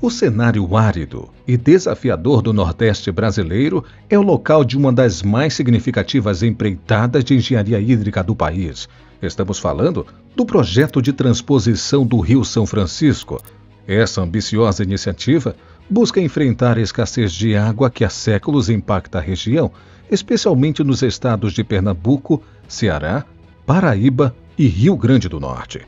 O cenário árido e desafiador do Nordeste brasileiro é o local de uma das mais significativas empreitadas de engenharia hídrica do país. Estamos falando do projeto de transposição do Rio São Francisco. Essa ambiciosa iniciativa busca enfrentar a escassez de água que há séculos impacta a região, especialmente nos estados de Pernambuco, Ceará, Paraíba e Rio Grande do Norte.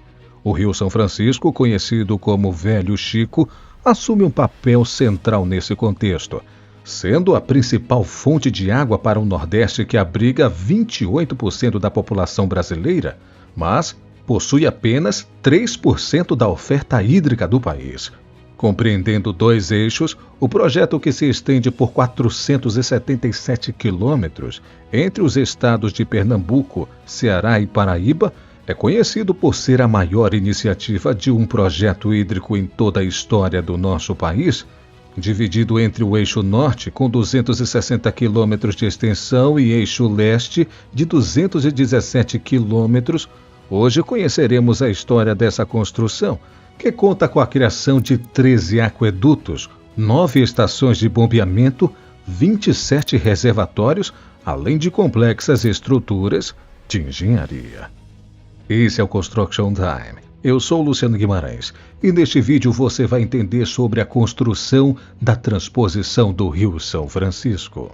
O Rio São Francisco, conhecido como Velho Chico, assume um papel central nesse contexto, sendo a principal fonte de água para o Nordeste que abriga 28% da população brasileira, mas possui apenas 3% da oferta hídrica do país. Compreendendo 2 eixos, o projeto, que se estende por 477 quilômetros entre os estados de Pernambuco, Ceará e Paraíba, é conhecido por ser a maior iniciativa de um projeto hídrico em toda a história do nosso país, dividido entre o eixo norte, com 260 quilômetros de extensão, e eixo leste, de 217 quilômetros. Hoje conheceremos a história dessa construção, que conta com a criação de 13 aquedutos, 9 estações de bombeamento, 27 reservatórios, além de complexas estruturas de engenharia. Esse é o Construction Time. Eu sou Luciano Guimarães e neste vídeo você vai entender sobre a construção da transposição do Rio São Francisco.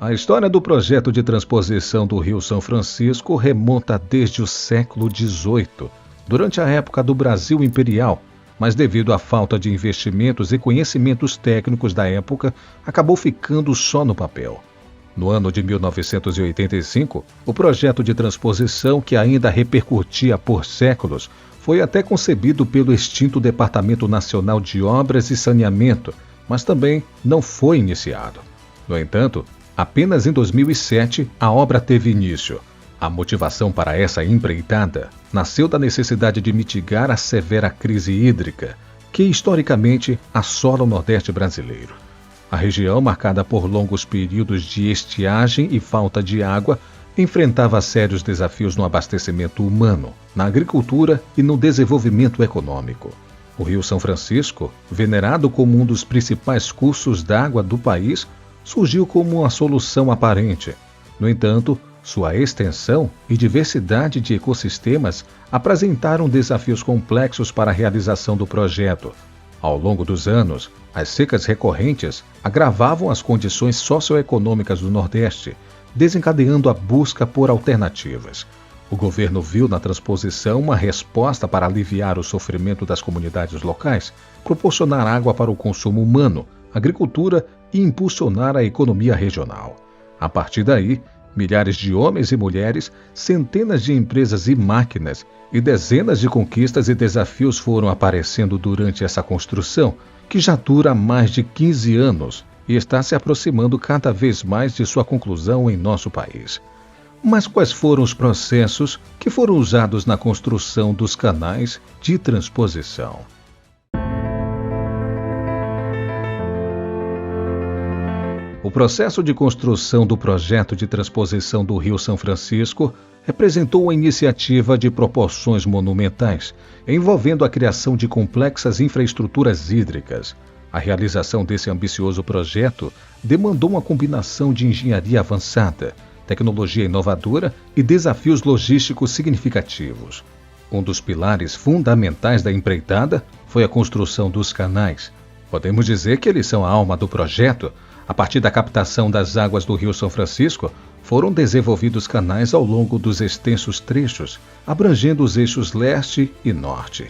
A história do projeto de transposição do Rio São Francisco remonta desde o século XVIII, durante a época do Brasil Imperial, mas devido à falta de investimentos e conhecimentos técnicos da época, acabou ficando só no papel. No ano de 1985, o projeto de transposição, que ainda repercutia por séculos, foi até concebido pelo extinto Departamento Nacional de Obras e Saneamento, mas também não foi iniciado. No entanto, apenas em 2007 a obra teve início. A motivação para essa empreitada nasceu da necessidade de mitigar a severa crise hídrica que historicamente assola o Nordeste brasileiro. A região, marcada por longos períodos de estiagem e falta de água, enfrentava sérios desafios no abastecimento humano, na agricultura e no desenvolvimento econômico. O Rio São Francisco, venerado como um dos principais cursos d'água do país, surgiu como uma solução aparente. No entanto, sua extensão e diversidade de ecossistemas apresentaram desafios complexos para a realização do projeto. Ao longo dos anos, as secas recorrentes agravavam as condições socioeconômicas do Nordeste, desencadeando a busca por alternativas. O governo viu na transposição uma resposta para aliviar o sofrimento das comunidades locais, proporcionar água para o consumo humano, agricultura e impulsionar a economia regional. A partir daí, milhares de homens e mulheres, centenas de empresas e máquinas e dezenas de conquistas e desafios foram aparecendo durante essa construção, que já dura mais de 15 anos e está se aproximando cada vez mais de sua conclusão em nosso país. Mas quais foram os processos que foram usados na construção dos canais de transposição? O processo de construção do projeto de transposição do Rio São Francisco representou uma iniciativa de proporções monumentais, envolvendo a criação de complexas infraestruturas hídricas. A realização desse ambicioso projeto demandou uma combinação de engenharia avançada, tecnologia inovadora e desafios logísticos significativos. Um dos pilares fundamentais da empreitada foi a construção dos canais. Podemos dizer que eles são a alma do projeto. A partir da captação das águas do Rio São Francisco, foram desenvolvidos canais ao longo dos extensos trechos, abrangendo os eixos leste e norte.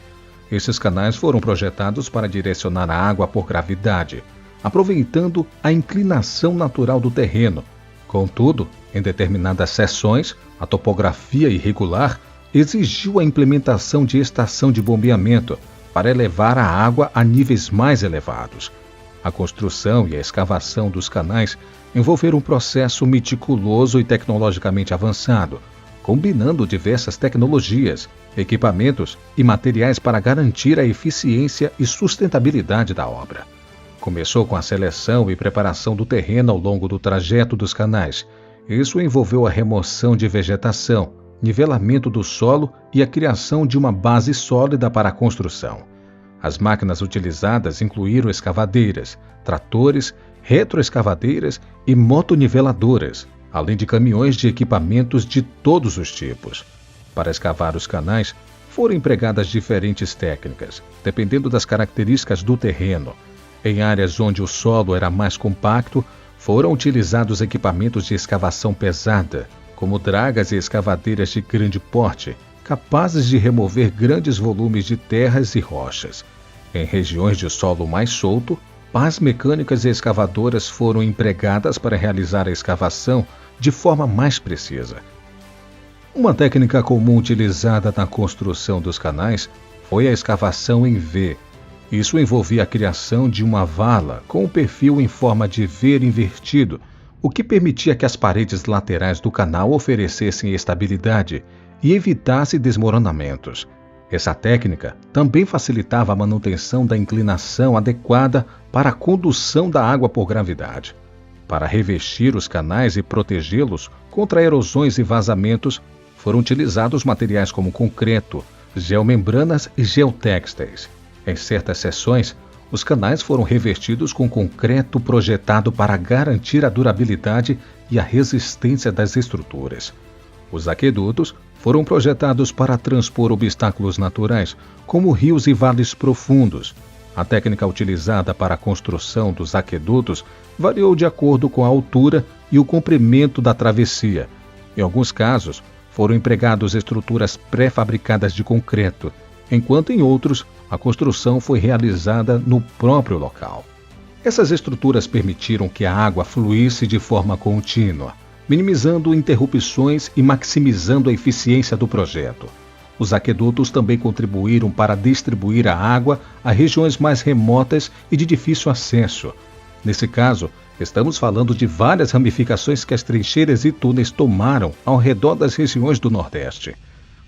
Esses canais foram projetados para direcionar a água por gravidade, aproveitando a inclinação natural do terreno. Contudo, em determinadas seções, a topografia irregular exigiu a implementação de estação de bombeamento para elevar a água a níveis mais elevados. A construção e a escavação dos canais envolveram um processo meticuloso e tecnologicamente avançado, combinando diversas tecnologias, equipamentos e materiais para garantir a eficiência e sustentabilidade da obra. Começou com a seleção e preparação do terreno ao longo do trajeto dos canais. Isso envolveu a remoção de vegetação, nivelamento do solo e a criação de uma base sólida para a construção. As máquinas utilizadas incluíram escavadeiras, tratores, retroescavadeiras e motoniveladoras, além de caminhões de equipamentos de todos os tipos. Para escavar os canais, foram empregadas diferentes técnicas, dependendo das características do terreno. Em áreas onde o solo era mais compacto, foram utilizados equipamentos de escavação pesada, como dragas e escavadeiras de grande porte, capazes de remover grandes volumes de terras e rochas. Em regiões de solo mais solto, pás mecânicas e escavadoras foram empregadas para realizar a escavação de forma mais precisa. Uma técnica comum utilizada na construção dos canais foi a escavação em V. Isso envolvia a criação de uma vala com um perfil em forma de V invertido, o que permitia que as paredes laterais do canal oferecessem estabilidade e evitasse desmoronamentos. Essa técnica também facilitava a manutenção da inclinação adequada para a condução da água por gravidade. Para revestir os canais e protegê-los contra erosões e vazamentos, foram utilizados materiais como concreto, geomembranas e geotextéis. Em certas seções, os canais foram revestidos com concreto projetado para garantir a durabilidade e a resistência das estruturas. Os aquedutos foram projetados para transpor obstáculos naturais, como rios e vales profundos. A técnica utilizada para a construção dos aquedutos variou de acordo com a altura e o comprimento da travessia. Em alguns casos, foram empregadas estruturas pré-fabricadas de concreto, enquanto em outros, a construção foi realizada no próprio local. Essas estruturas permitiram que a água fluísse de forma contínua, minimizando interrupções e maximizando a eficiência do projeto. Os aquedutos também contribuíram para distribuir a água a regiões mais remotas e de difícil acesso. Nesse caso, estamos falando de várias ramificações que as trincheiras e túneis tomaram ao redor das regiões do Nordeste.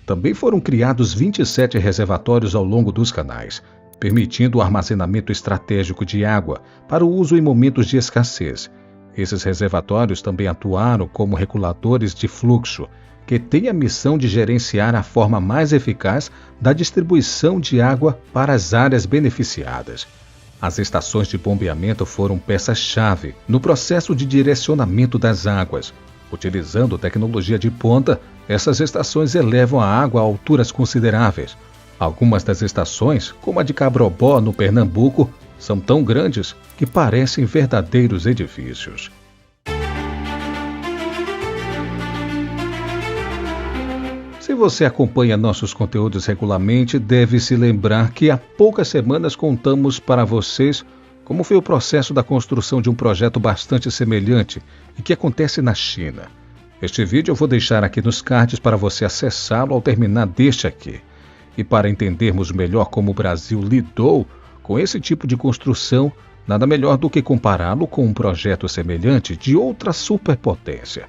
Também foram criados 27 reservatórios ao longo dos canais, permitindo o armazenamento estratégico de água para o uso em momentos de escassez. Esses reservatórios também atuaram como reguladores de fluxo, que têm a missão de gerenciar a forma mais eficaz da distribuição de água para as áreas beneficiadas. As estações de bombeamento foram peças-chave no processo de direcionamento das águas. Utilizando tecnologia de ponta, essas estações elevam a água a alturas consideráveis. Algumas das estações, como a de Cabrobó, no Pernambuco, são tão grandes que parecem verdadeiros edifícios. Se você acompanha nossos conteúdos regularmente, deve se lembrar que há poucas semanas contamos para vocês como foi o processo da construção de um projeto bastante semelhante e que acontece na China. Este vídeo eu vou deixar aqui nos cards para você acessá-lo ao terminar deste aqui. E para entendermos melhor como o Brasil lidou com esse tipo de construção, nada melhor do que compará-lo com um projeto semelhante de outra superpotência.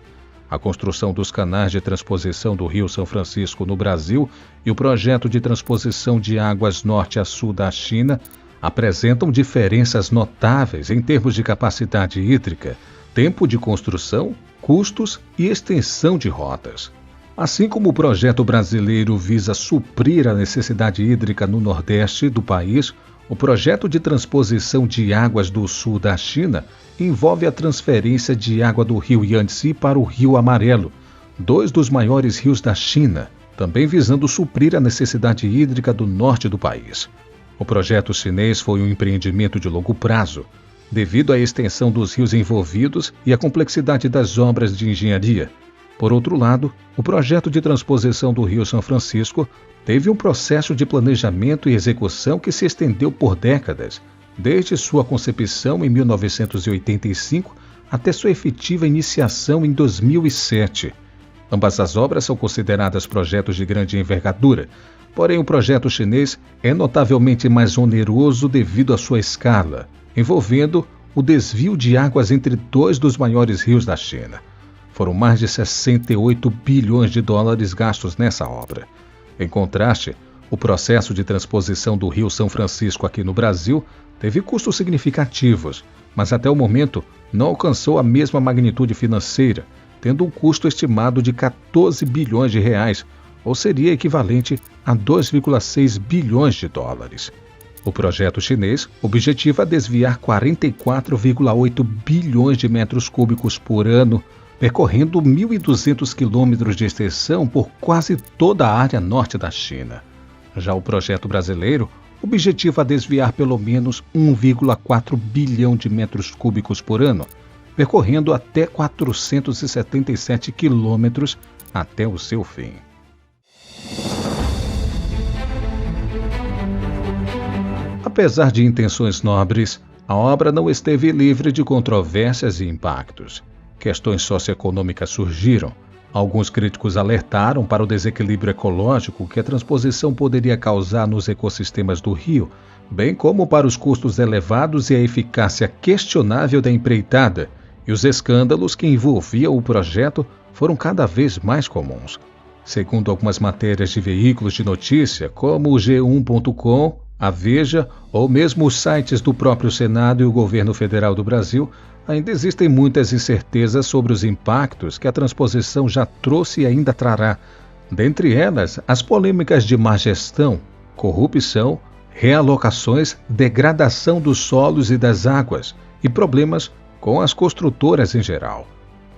A construção dos canais de transposição do Rio São Francisco no Brasil e o projeto de transposição de águas norte a sul da China apresentam diferenças notáveis em termos de capacidade hídrica, tempo de construção, custos e extensão de rotas. Assim como o projeto brasileiro visa suprir a necessidade hídrica no Nordeste do país, o projeto de transposição de águas do sul da China envolve a transferência de água do rio Yangtze para o Rio Amarelo, dois dos maiores rios da China, também visando suprir a necessidade hídrica do norte do país. O projeto chinês foi um empreendimento de longo prazo, devido à extensão dos rios envolvidos e à complexidade das obras de engenharia. Por outro lado, o projeto de transposição do Rio São Francisco teve um processo de planejamento e execução que se estendeu por décadas, desde sua concepção em 1985 até sua efetiva iniciação em 2007. Ambas as obras são consideradas projetos de grande envergadura, porém o projeto chinês é notavelmente mais oneroso devido à sua escala, envolvendo o desvio de águas entre dois dos maiores rios da China. Foram mais de 68 bilhões de dólares gastos nessa obra. Em contraste, o processo de transposição do Rio São Francisco aqui no Brasil teve custos significativos, mas até o momento não alcançou a mesma magnitude financeira, tendo um custo estimado de 14 bilhões de reais, ou seria equivalente a 2,6 bilhões de dólares. O projeto chinês objetiva desviar 44,8 bilhões de metros cúbicos por ano, percorrendo 1.200 quilômetros de extensão por quase toda a área norte da China. Já o projeto brasileiro objetiva desviar pelo menos 1,4 bilhão de metros cúbicos por ano, percorrendo até 477 quilômetros até o seu fim. Apesar de intenções nobres, a obra não esteve livre de controvérsias e impactos. Questões socioeconômicas surgiram. Alguns críticos alertaram para o desequilíbrio ecológico que a transposição poderia causar nos ecossistemas do rio, bem como para os custos elevados e a eficácia questionável da empreitada, e os escândalos que envolviam o projeto foram cada vez mais comuns. Segundo algumas matérias de veículos de notícia, como o G1.com, a Veja ou mesmo os sites do próprio Senado e o Governo Federal do Brasil, ainda existem muitas incertezas sobre os impactos que a transposição já trouxe e ainda trará. Dentre elas, as polêmicas de má gestão, corrupção, realocações, degradação dos solos e das águas e problemas com as construtoras em geral.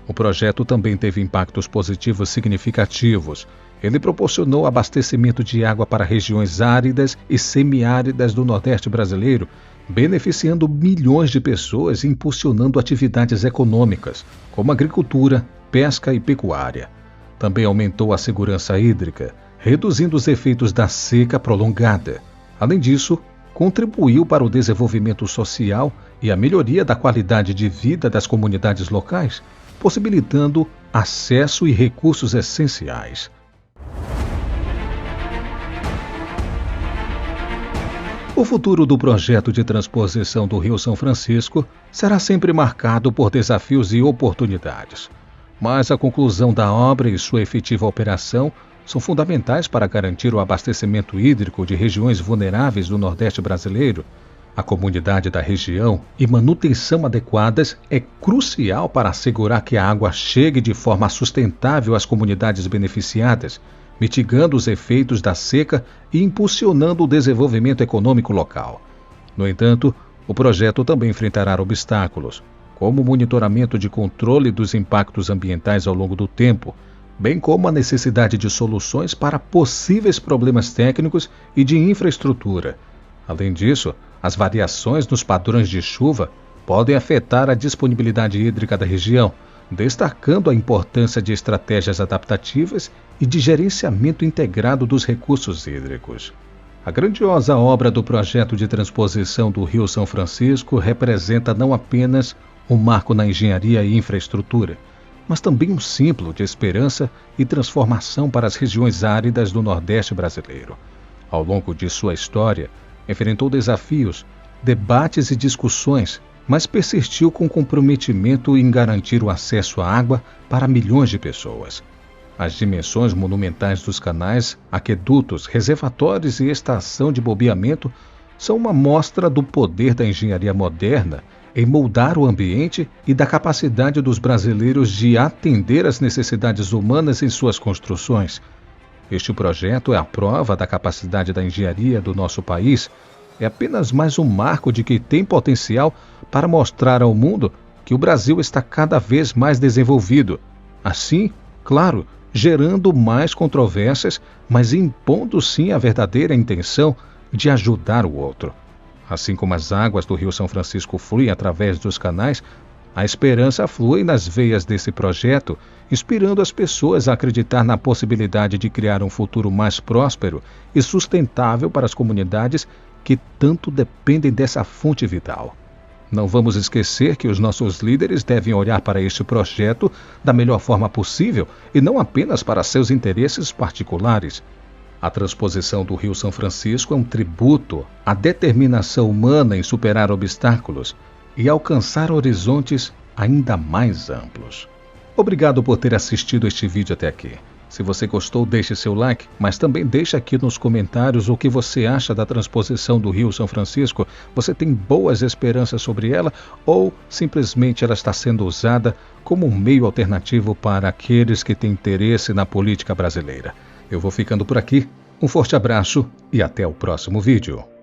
O projeto também teve impactos positivos significativos. Ele proporcionou abastecimento de água para regiões áridas e semiáridas do Nordeste brasileiro, beneficiando milhões de pessoas e impulsionando atividades econômicas, como agricultura, pesca e pecuária. Também aumentou a segurança hídrica, reduzindo os efeitos da seca prolongada. Além disso, contribuiu para o desenvolvimento social e a melhoria da qualidade de vida das comunidades locais, possibilitando acesso e recursos essenciais. O futuro do projeto de transposição do Rio São Francisco será sempre marcado por desafios e oportunidades. Mas a conclusão da obra e sua efetiva operação são fundamentais para garantir o abastecimento hídrico de regiões vulneráveis do Nordeste brasileiro. A comunidade da região e manutenção adequadas é crucial para assegurar que a água chegue de forma sustentável às comunidades beneficiadas, mitigando os efeitos da seca e impulsionando o desenvolvimento econômico local. No entanto, o projeto também enfrentará obstáculos, como o monitoramento de controle dos impactos ambientais ao longo do tempo, bem como a necessidade de soluções para possíveis problemas técnicos e de infraestrutura. Além disso, as variações nos padrões de chuva podem afetar a disponibilidade hídrica da região, destacando a importância de estratégias adaptativas e de gerenciamento integrado dos recursos hídricos. A grandiosa obra do projeto de transposição do Rio São Francisco representa não apenas um marco na engenharia e infraestrutura, mas também um símbolo de esperança e transformação para as regiões áridas do Nordeste brasileiro. Ao longo de sua história, enfrentou desafios, debates e discussões, mas persistiu com comprometimento em garantir o acesso à água para milhões de pessoas. As dimensões monumentais dos canais, aquedutos, reservatórios e estação de bombeamento são uma mostra do poder da engenharia moderna em moldar o ambiente e da capacidade dos brasileiros de atender às necessidades humanas em suas construções. Este projeto é a prova da capacidade da engenharia do nosso país. É apenas mais um marco de que tem potencial para mostrar ao mundo que o Brasil está cada vez mais desenvolvido. Assim, claro, gerando mais controvérsias, mas impondo sim a verdadeira intenção de ajudar o outro. Assim como as águas do Rio São Francisco fluem através dos canais, a esperança flui nas veias desse projeto, inspirando as pessoas a acreditar na possibilidade de criar um futuro mais próspero e sustentável para as comunidades que tanto dependem dessa fonte vital. Não vamos esquecer que os nossos líderes devem olhar para este projeto da melhor forma possível e não apenas para seus interesses particulares. A transposição do Rio São Francisco é um tributo à determinação humana em superar obstáculos e alcançar horizontes ainda mais amplos. Obrigado por ter assistido este vídeo até aqui. Se você gostou, deixe seu like, mas também deixe aqui nos comentários o que você acha da transposição do Rio São Francisco. Você tem boas esperanças sobre ela ou simplesmente ela está sendo usada como um meio alternativo para aqueles que têm interesse na política brasileira? Eu vou ficando por aqui. Um forte abraço e até o próximo vídeo.